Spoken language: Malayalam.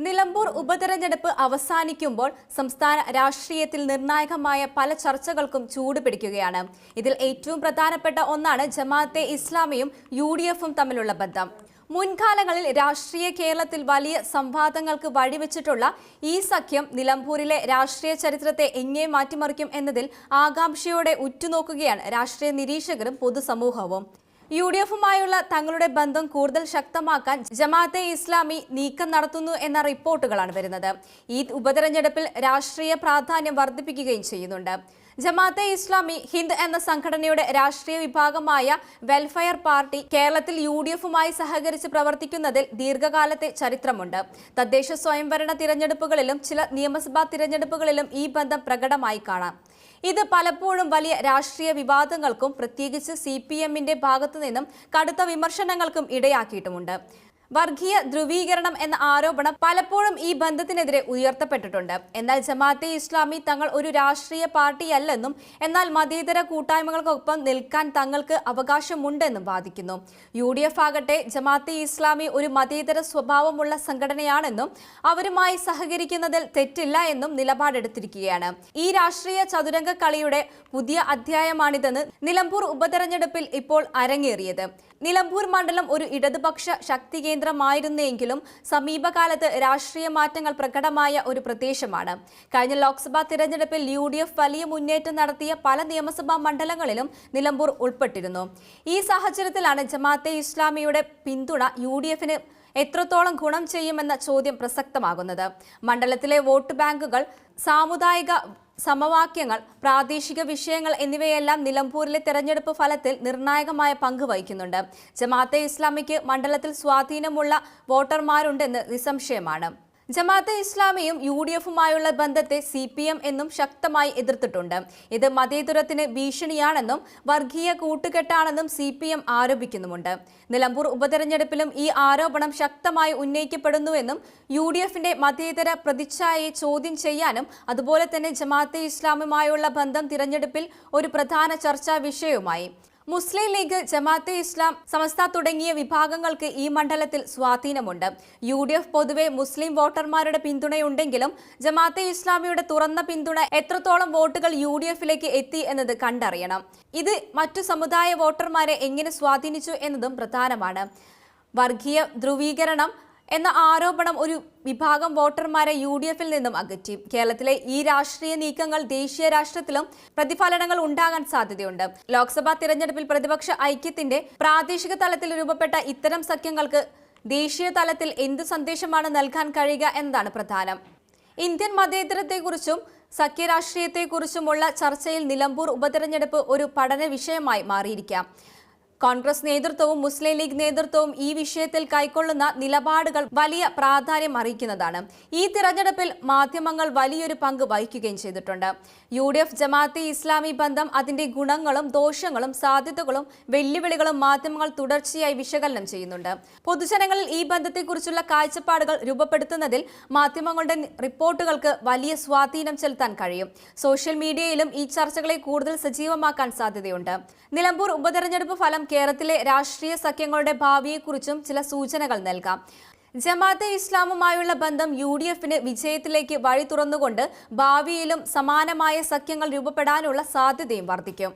നിലമ്പൂർ ഉപതെരഞ്ഞെടുപ്പ് അവസാനിക്കുമ്പോൾ സംസ്ഥാന രാഷ്ട്രീയത്തിൽ നിർണായകമായ പല ചർച്ചകൾക്കും ചൂടുപിടിക്കുകയാണ്. ഇതിൽ ഏറ്റവും പ്രധാനപ്പെട്ട ഒന്നാണ് ജമാഅത്തെ ഇസ്ലാമിയും UDFും തമ്മിലുള്ള ബന്ധം. മുൻകാലങ്ങളിൽ രാഷ്ട്രീയ കേരളത്തിൽ വലിയ സംവാദങ്ങൾക്ക് വഴിവെച്ചിട്ടുള്ള ഈ സഖ്യം നിലമ്പൂരിലെ രാഷ്ട്രീയ ചരിത്രത്തെ എങ്ങനെ മാറ്റിമറിക്കും എന്നതിൽ ആകാംക്ഷയോടെ ഉറ്റുനോക്കുകയാണ് രാഷ്ട്രീയ നിരീക്ഷകരും പൊതുസമൂഹവും. UDFുമായുള്ള തങ്ങളുടെ ബന്ധം കൂടുതൽ ശക്തമാക്കാൻ ജമാഅത്തെ ഇസ്ലാമി നീക്കം നടത്തുന്നു എന്ന റിപ്പോർട്ടുകളാണ് വരുന്നത്. ഈ ഉപതെരഞ്ഞെടുപ്പിൽ രാഷ്ട്രീയ പ്രാധാന്യം വർദ്ധിപ്പിക്കുകയും ചെയ്യുന്നുണ്ട്. ജമാഅത്തെ ഇസ്ലാമി ഹിന്ദ് എന്ന സംഘടനയുടെ രാഷ്ട്രീയ വിഭാഗമായ വെൽഫെയർ പാർട്ടി കേരളത്തിൽ UDFുമായി സഹകരിച്ച് പ്രവർത്തിക്കുന്നതിൽ ദീർഘകാലത്തെ ചരിത്രമുണ്ട്. തദ്ദേശ സ്വയംഭരണ തിരഞ്ഞെടുപ്പുകളിലും ചില നിയമസഭാ തിരഞ്ഞെടുപ്പുകളിലും ഈ ബന്ധം പ്രകടമായി കാണാം. ഇത് പലപ്പോഴും വലിയ രാഷ്ട്രീയ വിവാദങ്ങൾക്കും പ്രത്യേകിച്ച് CPMന്റെ ഭാഗത്തു നിന്നും കടുത്ത വിമർശനങ്ങൾക്കും ഇടയാക്കിയിട്ടുമുണ്ട്. വർഗീയ ധ്രുവീകരണം എന്ന ആരോപണം പലപ്പോഴും ഈ ബന്ധത്തിനെതിരെ ഉയർത്തപ്പെട്ടിട്ടുണ്ട്. എന്നാൽ ജമാഅത്തെ ഇസ്ലാമി തങ്ങൾ ഒരു രാഷ്ട്രീയ പാർട്ടിയല്ലെന്നും എന്നാൽ മതേതര കൂട്ടായ്മകൾക്കൊപ്പം നിൽക്കാൻ തങ്ങൾക്ക് അവകാശമുണ്ടെന്നും വാദിക്കുന്നു. UDF ആകട്ടെ ജമാഅത്തെ ഇസ്ലാമി ഒരു മതേതര സ്വഭാവമുള്ള സംഘടനയാണെന്നും അവരുമായി സഹകരിക്കുന്നതിൽ തെറ്റില്ല എന്നും നിലപാടെടുത്തിരിക്കുകയാണ്. ഈ രാഷ്ട്രീയ ചതുരംഗ കളിയുടെ പുതിയ അധ്യായമാണിതെന്ന് നിലമ്പൂർ ഉപതെരഞ്ഞെടുപ്പിൽ ഇപ്പോൾ അരങ്ങേറിയത്. നിലമ്പൂർ മണ്ഡലം ഒരു ഇടതുപക്ഷ ശക്തി കേന്ദ്രമായിരുന്നെങ്കിലും സമീപകാലത്ത് രാഷ്ട്രീയ മാറ്റങ്ങൾ പ്രകടമായ ഒരു പ്രദേശമാണ്. കഴിഞ്ഞ ലോക്സഭാ തിരഞ്ഞെടുപ്പിൽ UDF വലിയ മുന്നേറ്റം നടത്തിയ പല നിയമസഭാ മണ്ഡലങ്ങളിലും നിലമ്പൂർ ഉൾപ്പെട്ടിരുന്നു. ഈ സാഹചര്യത്തിലാണ് ജമാഅത്തെ ഇസ്ലാമിയുടെ പിന്തുണ UDFന് എത്രത്തോളം ഗുണം ചെയ്യുമെന്ന ചോദ്യം പ്രസക്തമാകുന്നത്. മണ്ഡലത്തിലെ വോട്ട് ബാങ്കുകൾ, സാമുദായിക സമവാക്യങ്ങൾ, പ്രാദേശിക വിഷയങ്ങൾ എന്നിവയെല്ലാം നിലമ്പൂരിലെ തെരഞ്ഞെടുപ്പ് ഫലത്തിൽ നിർണായകമായ പങ്ക് വഹിക്കുന്നുണ്ട്. ജമാഅത്തെ ഇസ്ലാമിക്ക് മണ്ഡലത്തിൽ സ്വാധീനമുള്ള വോട്ടർമാരുണ്ടെന്ന് നിസ്സംശയമാണ്. ജമാഅത്തെ ഇസ്ലാമിയും UDFുമായുള്ള ബന്ധത്തെ CPM എന്നും ശക്തമായി എതിർത്തിട്ടുണ്ട്. ഇത് മതേതരത്തിന് ഭീഷണിയാണെന്നും വർഗീയ കൂട്ടുകെട്ടാണെന്നും CPM ആരോപിക്കുന്നുമുണ്ട്. നിലമ്പൂർ ഉപതെരഞ്ഞെടുപ്പിലും ഈ ആരോപണം ശക്തമായി ഉന്നയിക്കപ്പെടുന്നുവെന്നും UDFന്റെ മതേതര പ്രതിച്ഛായയെ ചോദ്യം ചെയ്യാനും അതുപോലെ തന്നെ ജമാഅത്തെ ഇസ്ലാമുമായുള്ള ബന്ധം തിരഞ്ഞെടുപ്പിൽ ഒരു പ്രധാന ചർച്ചാ വിഷയവുമായി. മുസ്ലിം ലീഗ്, ജമാഅത്തെ ഇസ്ലാം, സമസ്ത തുടങ്ങിയ വിഭാഗങ്ങൾക്ക് ഈ മണ്ഡലത്തിൽ സ്വാധീനമുണ്ട്. UDF പൊതുവെ മുസ്ലിം വോട്ടർമാരുടെ പിന്തുണയുണ്ടെങ്കിലും ജമാഅത്തെ ഇസ്ലാമിയുടെ തുറന്ന പിന്തുണ എത്രത്തോളം വോട്ടുകൾ UDFിലേക്ക് എത്തി എന്നത് കണ്ടറിയണം. ഇത് മറ്റു സമുദായ വോട്ടർമാരെ എങ്ങനെ സ്വാധീനിച്ചു എന്നതും പ്രധാനമാണ്. വർഗീയ ധ്രുവീകരണം എന്ന ആരോപണം ഒരു വിഭാഗം വോട്ടർമാരെ UDFിൽ നിന്നും അകറ്റി. കേരളത്തിലെ ഈ രാഷ്ട്രീയ നീക്കങ്ങൾ ദേശീയ രാഷ്ട്രീയത്തിലും പ്രതിഫലനങ്ങൾ ഉണ്ടാകാൻ സാധ്യതയുണ്ട്. ലോക്സഭാ തിരഞ്ഞെടുപ്പിൽ പ്രതിപക്ഷ ഐക്യത്തിന്റെ പ്രാദേശിക തലത്തിൽ രൂപപ്പെട്ട ഇത്തരം സഖ്യങ്ങൾക്ക് ദേശീയ തലത്തിൽ എന്ത് സന്ദേശമാണ് നൽകാൻ കഴിയുക എന്നതാണ് പ്രധാനം. ഇന്ത്യൻ മതേതരത്തെക്കുറിച്ചും സഖ്യരാഷ്ട്രീയത്തെക്കുറിച്ചുമുള്ള ചർച്ചയിൽ നിലമ്പൂർ ഉപതെരഞ്ഞെടുപ്പ് ഒരു പഠന വിഷയമായി മാറിയിരിക്കാം. കോൺഗ്രസ് നേതൃത്വവും മുസ്ലിം ലീഗ് നേതൃത്വവും ഈ വിഷയത്തിൽ കൈക്കൊള്ളുന്ന നിലപാടുകൾ വലിയ പ്രാധാന്യം അറിയിക്കുന്നതാണ്. ഈ തിരഞ്ഞെടുപ്പിൽ മാധ്യമങ്ങൾ വലിയൊരു പങ്ക് വഹിക്കുകയും ചെയ്തിട്ടുണ്ട്. UDF ജമാഅത്തെ ഇസ്ലാമി ബന്ധം, അതിന്റെ ഗുണങ്ങളും ദോഷങ്ങളും സാധ്യതകളും വെല്ലുവിളികളും മാധ്യമങ്ങൾ തുടർച്ചയായി വിശകലനം ചെയ്യുന്നുണ്ട്. പൊതുജനങ്ങളിൽ ഈ ബന്ധത്തെക്കുറിച്ചുള്ള കാഴ്ചപ്പാടുകൾ രൂപപ്പെടുത്തുന്നതിൽ മാധ്യമങ്ങളുടെ റിപ്പോർട്ടുകൾക്ക് വലിയ സ്വാധീനം ചെലുത്താൻ കഴിയും. സോഷ്യൽ മീഡിയയിലും ഈ ചർച്ചകളെ കൂടുതൽ സജീവമാക്കാൻ സാധ്യതയുണ്ട്. നിലമ്പൂർ ഉപതെരഞ്ഞെടുപ്പ് ഫലം കേരളത്തിലെ രാഷ്ട്രീയ സഖ്യങ്ങളുടെ ഭാവിയെക്കുറിച്ചും ചില സൂചനകൾ നൽകാം. ജമാഅത്തെ ഇസ്ലാമുമായുള്ള ബന്ധം UDFന് വിജയത്തിലേക്ക് വഴി തുറന്നുകൊണ്ട് ഭാവിയിലും സമാനമായ സഖ്യങ്ങൾ രൂപപ്പെടാനുള്ള സാധ്യതയും വർദ്ധിക്കും.